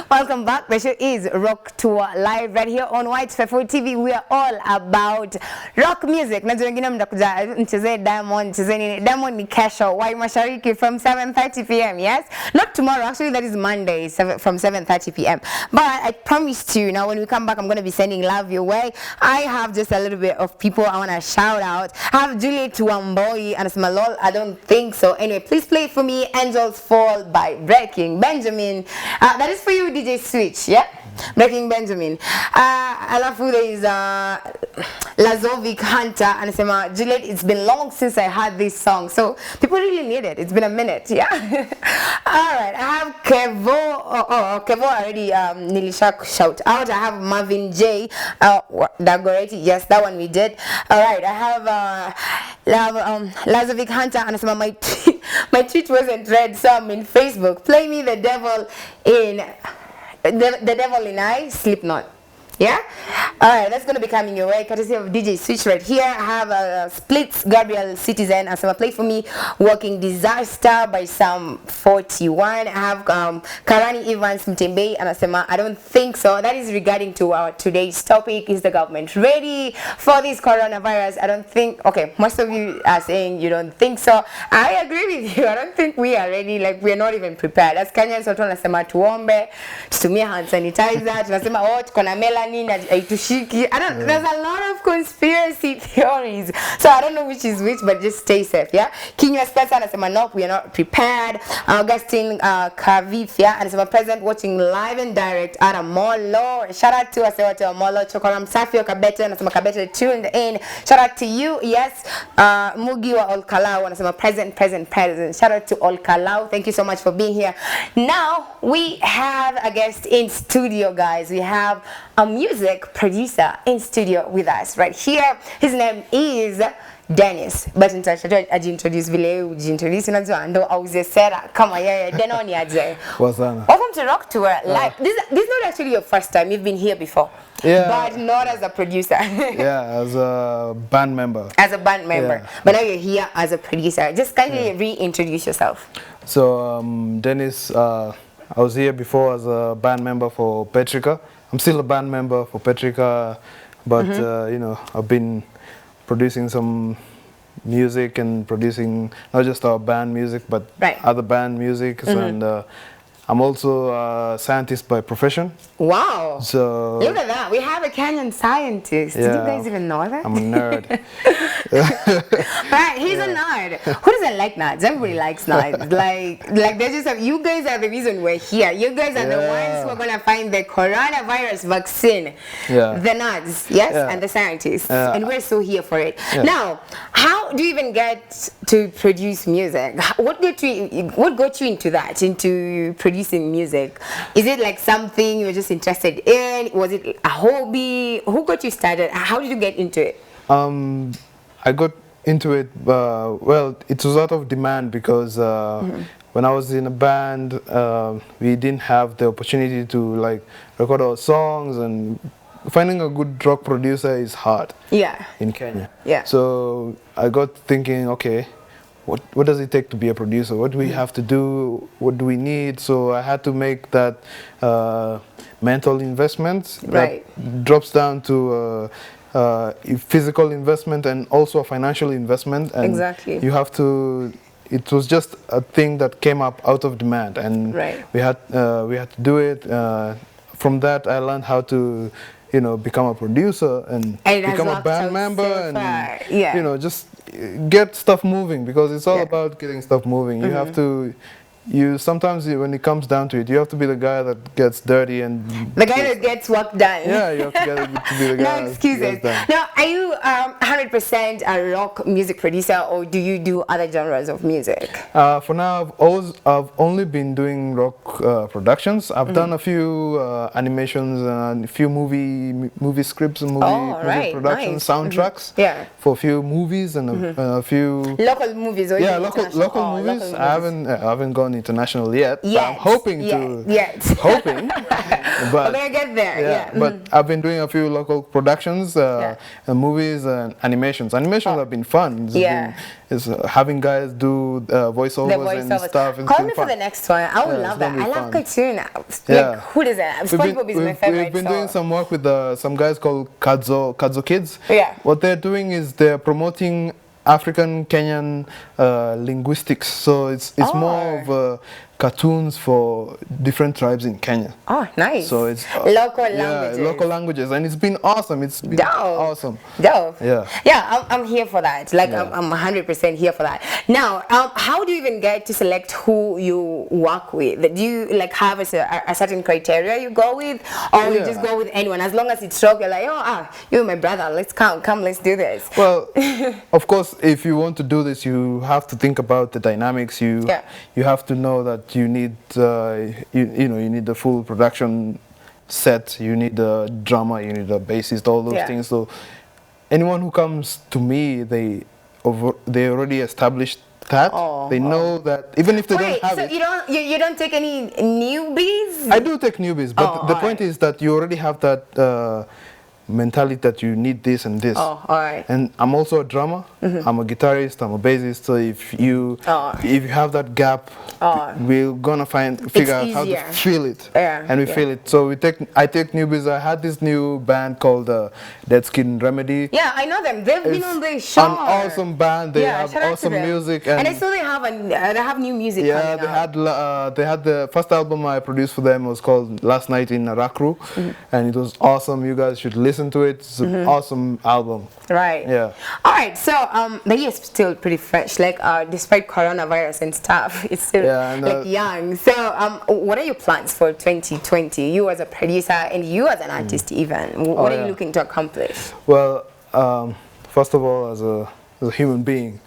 Welcome back. The show is Rock Tour live right here on Y254 TV. We are all about rock music. Najua wengine mtakuja mchezee Diamond, mchezee nini? Diamond ni kesho, Y Mashariki from 7:30 p.m. Yes? Not tomorrow. Actually, that is Monday from 7:30 p.m. But I promised you, now when we come back, I'm going to be sending love your way. I have just a little bit of people I want to shout out. I have Juliet Wamboi and Lol, I don't think so. Anyway, please play for me Angels Fall by Breaking Benjamin. That is for you, DJ Switch, yeah? Breaking Benjamin. I love who there is Lazovic Hunter and Sema Juliet. It's been long since I heard this song, so people really need it. It's been a minute, yeah. All right, I have Kevo. Kevo already Nilisha shout out. I have Marvin J. Dagoretti. Yes, that one we did. All right, I have Lazovic Hunter and Sema my tweet wasn't read, so I'm in Facebook. Play me the devil in. The devil in I, Slipknot. Yeah? Alright, that's going to be coming your way. Courtesy of DJ Switch right here. I have Splits, Gabriel Citizen, and so play for me Walking Disaster by Psalm 41. I have Karani Evans Mtembe, and Asema, I don't think so. That is regarding to our today's topic. Is the government ready for this coronavirus? I don't think, okay, most of you are saying you don't think so. I agree with you. I don't think we are ready. Like, we're not even prepared. As Kenyans, watu wanasema tuombe, tutumie hand sanitizer, tunasema, oh, tukona melanin, haitushiki. I don't, there's a lot of conspiracy theories. So I don't know which is which, but just stay safe, yeah? Kinywa Spencer anasema, nope, we are not prepared. Augustine Kavifia anasema, present watching live and direct at Amolo. Shout out to Asewa to Amolo. Chokora Msafio Kabete anasema, Kabete tuned in. Shout out to you, yes. Mugi wa Olkalau anasema, present. Shout out to Olkalau. Thank you so much for being here. Now, we have a guest in studio, guys. We have a music producer in studio with us right here. His name is Dennis. But introduce vile ujiintroduce unajua ndo auze sera kama yeye Denoni aje. Wasana. Welcome to Rock Tour live. This is not actually your first time. You've been here before. Yeah. But not as a producer. Yeah, as a band member. As a band member. Yeah. But now you're here as a producer. Just kindly reintroduce yourself. So Dennis, I was here before as a band member for Petrica. I'm still a band member for Petrica, but you know, I've been producing some music and producing not just our band music, but other band music, and I'm also a scientist by profession. Wow! So look at that. We have a Kenyan scientist. Yeah, did you guys even know that? I'm a nerd. Right, he's a nerd. Who doesn't like nerds? Everybody likes nerds. like they just have, you guys are the reason we're here. You guys are the ones who are gonna find the coronavirus vaccine. Yeah. The nerds, yes, and the scientists, and we're so here for it. Yeah. Now, how do you even get to produce music? What got you into that? Into producing music? Is it like something you were just interested in? Was it a hobby? Who got you started? How did you get into it? I got into it, well, it was out of demand because when I was in a band, we didn't have the opportunity to like record our songs, and finding a good rock producer is hard. Yeah. In Kenya. Yeah. So I got thinking, okay, what does it take to be a producer? What do we have to do? What do we need? So I had to make that mental investment that drops down to physical investment and also a financial investment. And you have to. It was just a thing that came up out of demand, and we had to do it. From that, I learned how to, you know, become a producer and become a band member, and you know, just get stuff moving, because it's all about getting stuff moving. You have to. Sometimes when it comes down to it, you have to be the guy that gets dirty and the guy that gets work done. Yeah, you have to be the guy. No excuses. Now, are you 100% a rock music producer, or do you do other genres of music? For now, I've only been doing rock productions. I've done a few animations and a few movie scripts and movie productions, soundtracks for a few movies and a few local movies. Or local movies. I haven't gone gone international yet. Yes. I'm hoping to. Yes. Hoping. But we're gonna get there. Yeah. But I've been doing a few local productions, movies and animations. Animations have been fun. It's having guys do voiceovers and stuff. Call me for the next one. I would love that. I love cartoon. Like, who does that? SpongeBob is my favorite. We've been doing some work with some guys called Kadzo Kids. Yeah. What they're doing is they're promoting African Kenyan linguistics. So it's more of cartoons for different tribes in Kenya. Oh, nice. So it's local languages. Local languages, and it's been awesome. It's been awesome. Dope. Yeah. Yeah, I'm here for that. Like I'm 100% here for that. Now, how do you even get to select who you work with? Do you like have a certain criteria you go with, or you just go with anyone as long as it's rock? You're like, you're my brother. Let's come, let's do this. Well, of course, if you want to do this, you have to think about the dynamics. You have to know that you need you need the full production set. You need the drummer. You need the bassist. All those things. So anyone who comes to me, they already established that. They know that even if they don't have it. So you don't take any newbies? I do take newbies, but the point is that you already have that mentality that you need this and this. And I'm also a drummer. I'm a guitarist. I'm a bassist. So if you have that gap, we're gonna figure out how to fill it, and we fill it. So I take newbies. I had this new band called Dead Skin Remedy. Yeah, I know them. They've been on the show. An awesome band. They have awesome music, and I saw they have new music. Yeah, they had the first album I produced for them was called Last Night in Arakru, and it was awesome. You guys should listen to it. It's an awesome album. Right. Yeah. All right. So the year is still pretty fresh. Like despite coronavirus and stuff, it's still like young. So what are your plans for 2020? You as a producer and you as an artist even. What are you looking to accomplish? Well, first of all, as a human being,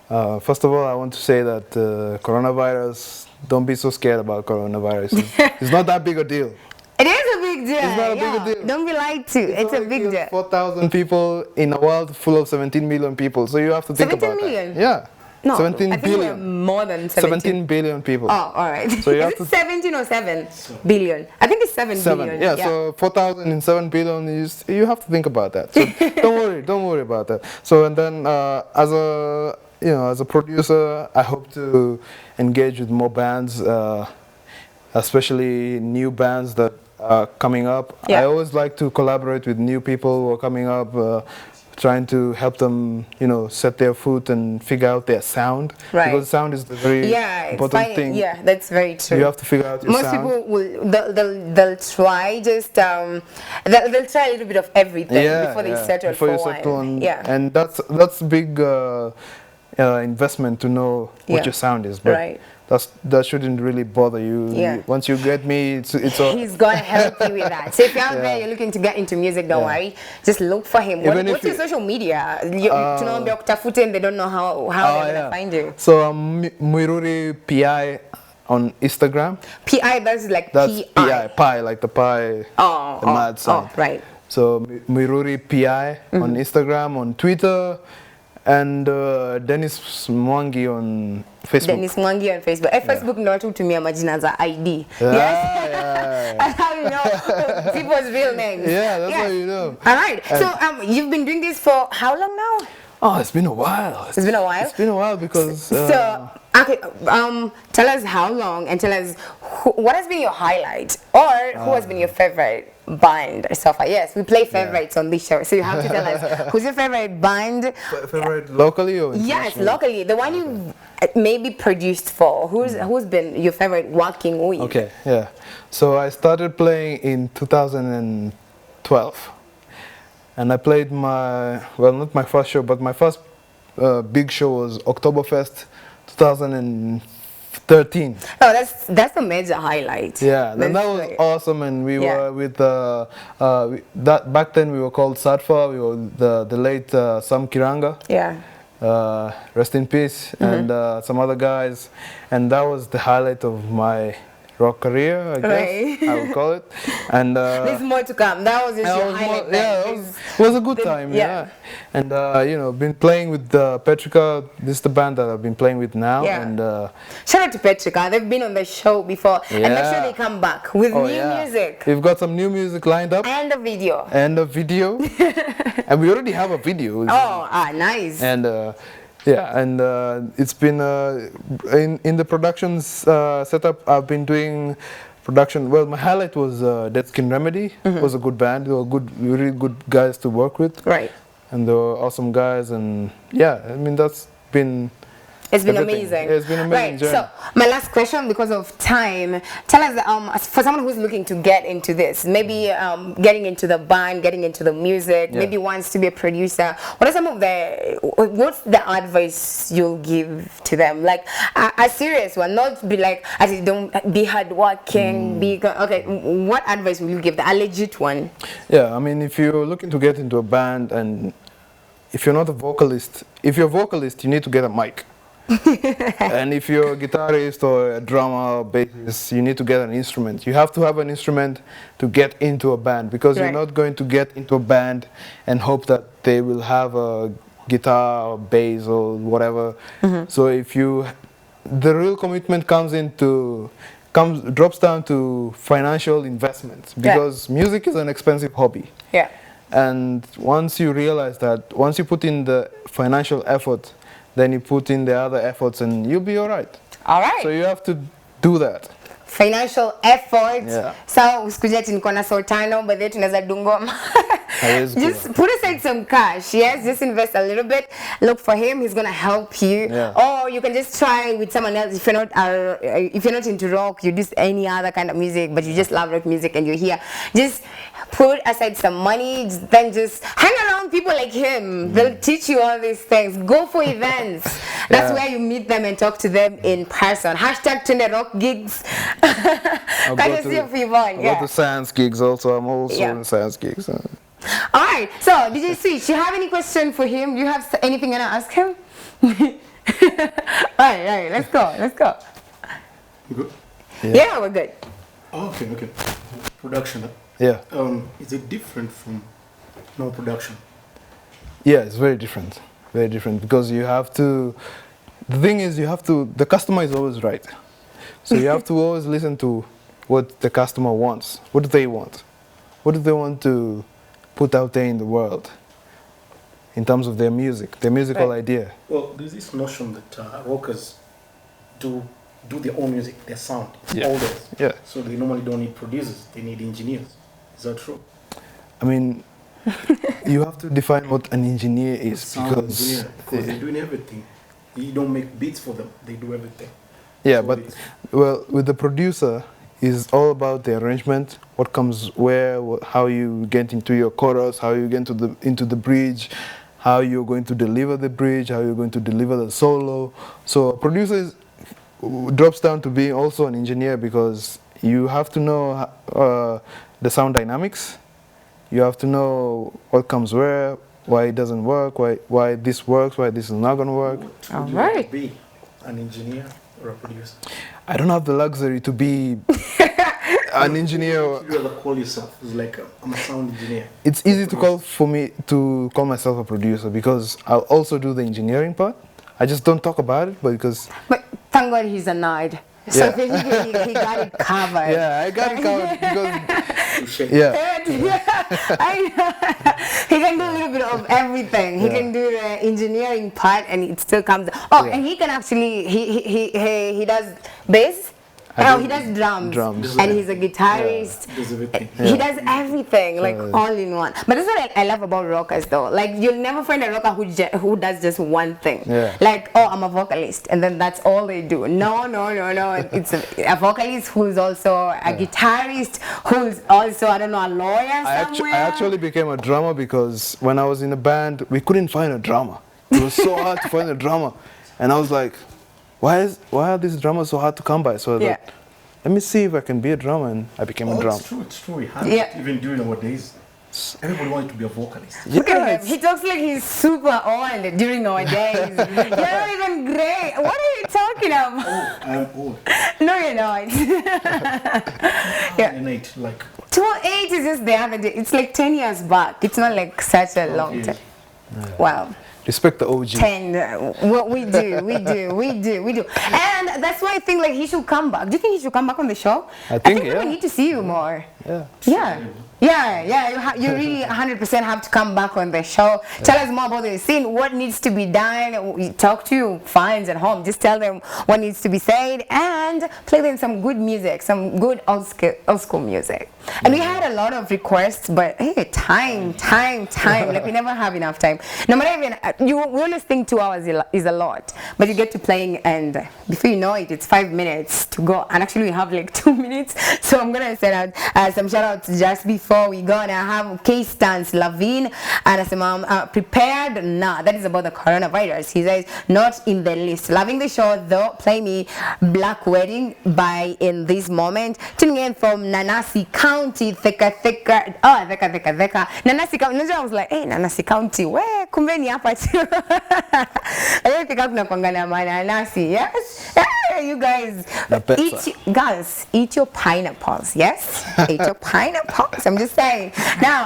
first of all, I want to say that coronavirus. Don't be so scared about coronavirus. It's not that big a deal. It is a big deal. It's not a big deal. Don't be lied to. It's a big deal. 4,000 people in a world full of 17 million people. So you have to think about 17 million? that. Yeah. No, 17 I think billion. we're more than 17 billion people. Oh, all right. So you have is it 17 or 7 billion? I think it's 7 billion. Yeah, so 4,000 and 7 billion is, you have to think about that. So don't worry about that. So and then as a producer, I hope to engage with more bands, especially new bands that are coming up. I always like to collaborate with new people who are coming up, trying to help them, set their foot and figure out their sound. Right. Because sound is the very important thing. Yeah, that's very true. You have to figure out your sound. Most people they'll try just they'll try a little bit of everything before they settle for one. And that's big investment to know what your sound is. But that shouldn't really bother you. Once you get me, it's all. He's gonna help you with that. So if you're out there, you're looking to get into music, don't worry. Just look for him. What's your social media? Tunaambia kutafute and they don't know how they're gonna find you. So Mwiruri PI on Instagram. PI, that's like Pi, like the pie. The mad sign. Right. So Mwiruri PI on Instagram, on Twitter. And Dennis Mwangi on Facebook. Dennis Mwangi on Facebook. Facebook ndo watu hutumia majina za ID. Yes. That's how you know people's real names. Yeah, that's how you know. All right. So you've been doing this for how long now? Oh, it's been a while. It's been a while? It's been a while because... okay, tell us how long and tell us what has been your highlight or who has been your favorite band so far. Yes, we play favorites on this show, so you have to tell us who's your favorite band. Favorite locally or yes, locally. The one you maybe produced for. Who's been your favorite working with? Okay, yeah. So I started playing in 2012. And I played not my first show, but my first big show was Oktoberfest 2013. Oh, that's a major highlight. Yeah, and that was awesome. And we were with back then we were called Sadfa. We were the late Sam Kiranga. Yeah. Rest in peace. And some other guys, and that was the highlight of my rock career, I guess Right. I would call it. And There's more to come. That was just yeah, your highlight. it was a good time, yeah. And you know, been playing with Petrica. This is the band that I've been playing with now. Yeah. And Shout out to Petrica. They've been on the show before. And make sure they come back with new music. We've got some new music lined up. And a video. And a video. And we already have a video. Nice. And yeah, and it's been in the productions setup. I've been doing production. Well, my highlight was Dead Skin Remedy. It was a good band. They were really good guys to work with. Right. And they were awesome guys. And yeah, I mean that's been. It's been everything. amazing. Yeah, it's been amazing. Right. Journey. So my last question, because of time, tell us for someone who's looking to get into this, maybe getting into the band, getting into the music, maybe wants to be a producer. What's the advice you'll give to them? Like a serious one, not be like, don't be hardworking. What advice will you give? A legit one. Yeah, I mean, if you're looking to get into a band and if you're not a vocalist, if you're a vocalist, you need to get a mic. And if you're a guitarist or a drummer or bassist, you need to get an instrument. You have to have an instrument to get into a band, because you're not going to get into a band and hope that they will have a guitar or bass or whatever. So the real commitment drops down to financial investment, because music is an expensive hobby. Yeah. And once you realize that, once you put in the financial effort, then you put in the other efforts and you'll be all right. All right. So you have to do that. Financial effort. Yeah. So usikuja niko na sultano, but then tunaweza dungoma. Just put aside some cash. Yes, just invest a little bit. Look for him. He's gonna help you. Yeah. Or you can just try with someone else. If you're not into rock, you do any other kind of music, but you just love rock music and you're here. Just put aside some money. Then just hang around people like him. They'll teach you all these things. Go for events. That's where you meet them and talk to them in person. Hashtag Tunde Rock gigs. I'll go to science gigs also. I'm also in science gigs. All right. So, DJ Switch, you have any question for him? You have anything you want to ask him? All right. Let's go. You good? Yeah, we're good. Oh, okay. Production. Yeah. Is it different from no production? Yeah, it's very different. Very different, because you have to. The thing is, the customer is always right. So you have to always listen to what the customer wants. What do they want? What do they want to put out there in the world in terms of their music, their musical idea? Well, there's this notion that rockers do their own music, their sound, Yeah. all this. Yeah. So they normally don't need producers, they need engineers. Is that true? I mean, you have to define what an engineer is, Sound engineer, because they're doing everything. You don't make beats for them, they do everything. Yeah, So but well, with the producer, is all about the arrangement, what comes where, how you get into your chorus, how you get into the bridge, how you're going to deliver the bridge, how you're going to deliver the solo. So a producer drops down to being also an engineer, because you have to know the sound dynamics. You have to know what comes where, why it doesn't work, why this works, why this is not going to work. Would you like to be an engineer or a producer? I don't have the luxury to be an engineer. What do you ever call yourself? It's like, I'm a sound engineer. It's easy for me to call myself a producer, because I'll also do the engineering part. I just don't talk about it, but thank God he's a nerd. So he got it covered. Yeah, I got it covered because He can do a little bit of everything. He can do the engineering part, and it still comes. And he can actually he does bass. He does drums. And he's a guitarist. does everything. He does everything, like all in one. But that's what I love about rockers, though. Like, you'll never find a rocker who does just one thing. Yeah. Like, I'm a vocalist, and then that's all they do. No. It's a vocalist who's also a guitarist, who's also, I don't know, a lawyer somewhere. I actually became a drummer because when I was in a band, we couldn't find a drummer. It was so hard to find a drummer. And I was like, why are these drummers so hard to come by? So I thought, let me see if I can be a drummer, and I became a drummer. It's true. We have it even during our days. Everybody wanted to be a vocalist. Look at him. He talks like he's super old during our days. You're not even great. What are you talking about? Oh, I'm old. No, you're not. Yeah. 28, like 28 is just the other day. It's like 10 years back. It's not like such a long years. time. Wow. Respect the OG. 10. What we do. And that's why I think like he should come back. Do you think he should come back on the show? I think, people need to see you more. Yeah. You really 100% have to come back on the show. Tell us more about the scene, what needs to be done. We talk to your fans at home. Just tell them what needs to be said and play them some good music, some good old school music. And we had a lot of requests, but hey, time. Like we never have enough time. No matter even, we always think 2 hours is a lot, but you get to playing and before you know it, it's 5 minutes to go. And actually we have like 2 minutes. So I'm going to send out some shout outs just before we go. And I have K-Stance Lavine and I say, Mom, prepared? Nah, that is about the coronavirus. He says, not in the list. Loving the show though. Play me Black Wedding by In This Moment. Tuning in from Nanasi County, Theka. Nanasi County. I was like, hey, Nanasi County, where? Kumbe ni hapa tu. I don't think I'm going to mananasi, yes? You guys, eat your pineapples, yes? Eat your pineapples. I'm just saying. Now,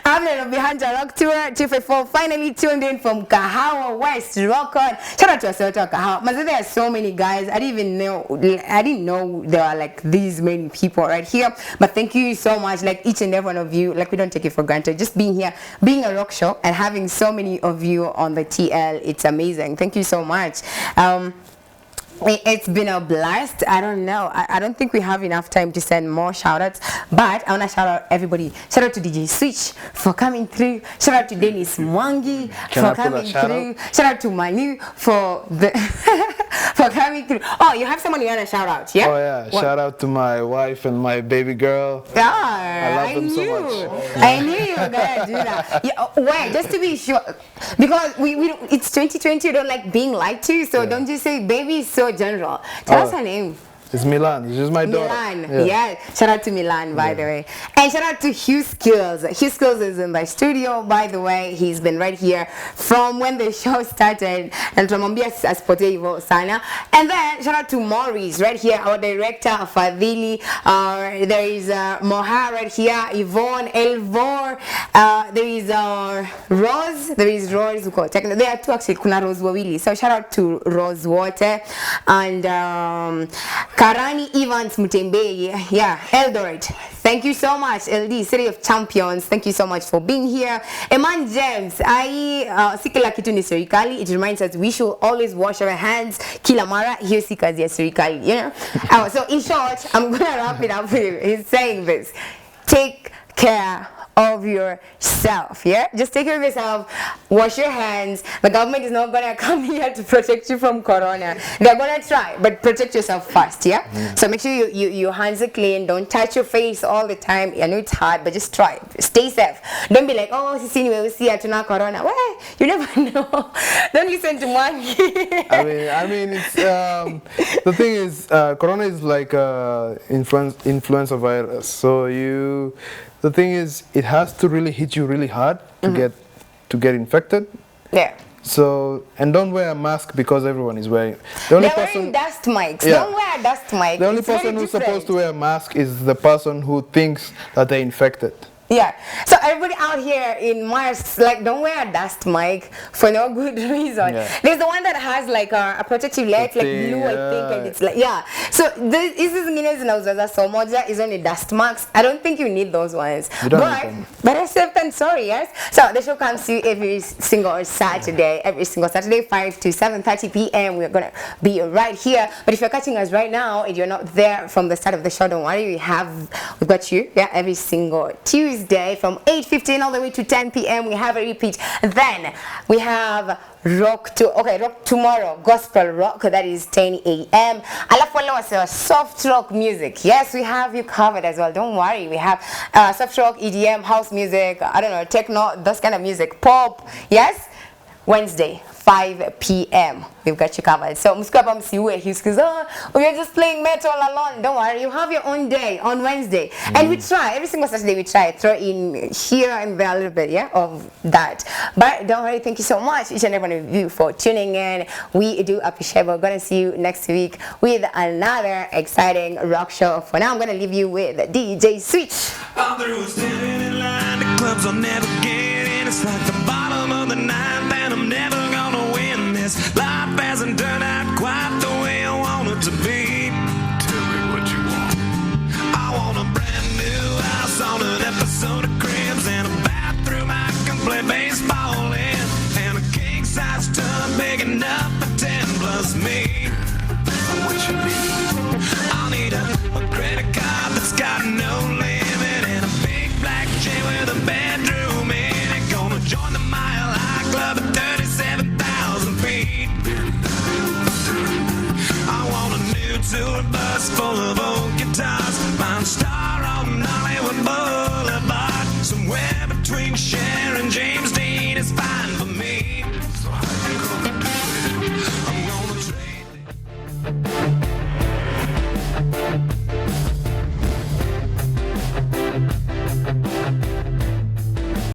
I'm going to be Hunter Rock Tour 254 finally tuned in from Kahawa West. Rock on. Shout out to Asoto Kahawa. Mazee, there are so many guys. I didn't know there are like these many people right here. But thank you so much. Like each and every one of you. Like we don't take it for granted. Just being here, being a rock show, and having so many of you on the TL. It's amazing. Thank you so much. It's been a blast. I don't know. I don't think we have enough time to send more shout outs, but I want to shout out everybody. Shout out to DJ Switch for coming through. Shout out to Dennis Mwangi for coming through. Shout out to Manu for the for coming through. Oh, you have someone you want to shout out, yeah? Oh yeah. What? Shout out to my wife and my baby girl. Yeah, I love them so much. I knew you were gonna do that. Yeah, wait, just to be sure, because we it's 2020. You don't like being lied to, so don't just say baby. So general. Tell us her name. It's Milan. She's my daughter. Milan. Yeah. Shout out to Milan, by the way. And shout out to Hugh Skills. Hugh Skills is in the studio, by the way. He's been right here from when the show started. And tunamwambia asipote hivyo sana. And then shout out to Maurice right here, our director, Fadhili. There is Moha right here, Yvonne, Elvor. There is Rose. There is Rose. There are two actually. Kuna Rose wawili. So shout out to Rose Water and Karani Evans Mutembei. Yeah, Eldoret. Thank you so much, LD, City of Champions. Thank you so much for being here. Eman James, si kila kitu ni serikali. It reminds us we should always wash our hands. Kila mara, hiyo si kazi ya serikali. You know? So in short, I'm going to wrap it up with you. He's saying this. Take care of yourself, yeah? Just take care of yourself, wash your hands. The government is not gonna come here to protect you from corona. They're gonna try, but protect yourself first, yeah? So make sure your hands are clean, don't touch your face all the time. I know it's hard, but just try. Stay safe. Don't be like, oh, sisi we'll see atuna corona. Well, you never know. Don't listen to Mwangi. I mean, it's the thing is, corona is like influenza virus. So the thing is, it has to really hit you really hard to get infected. Yeah. So, and don't wear a mask because everyone is wearing. They're wearing dust mics. Yeah. Don't wear a dust mic. The only person who's supposed to wear a mask is the person who thinks that they're infected. Yeah. So everybody out here in Mars, like, don't wear a dust mic for no good reason. Yeah. There's the one that has like a protective layer, like blue, I think, and it's like, yeah. So this is so moja is only dust masks. I don't think you need those ones. You don't need them. Better safe than sorry, yes. So the show comes to you every single Saturday, 5 to 7:30 p.m. We're gonna be right here. But if you're catching us right now and you're not there from the start of the show, don't worry. We've got you. Yeah, every single Tuesday from 8:15 all the way to 10 p.m. we have a repeat. And then we have rock tomorrow, gospel rock, that is 10 a.m. Alafu leo was soft rock music. Yes, we have you covered as well. Don't worry, we have soft rock, EDM, house music, I don't know, techno, those kind of music, pop. Yes, Wednesday 5 p.m. We've got you covered. So msikuwa msiue excuse, oh, we're just playing metal alone. Don't worry, you have your own day on Wednesday. And we try, every single Saturday we try, throw in here and there a little bit, yeah, of that. But don't worry, thank you so much, each and every one of you, for tuning in. We do appreciate it. We're going to see you next week with another exciting rock show. For now, I'm going to leave you with DJ Switch. All through standing in line, the clubs I'll never get in. It's like the bottom of the ninth, and I'm never gonna win this. Life hasn't turned out quite the way I want it to be. Tell me what you want. I want a brand new house on an episode of Cribs, and a bathroom I can play baseball in, and a king-size tub big enough for 10 plus me. What you need? I'll need a credit card that's got no limit, and a big black chain with a bedroom in it. Gonna join the Mile High Club at 37,000 feet. I want a new tour bus full of old guitars, find a star on Hollywood Boulevard, somewhere between Shell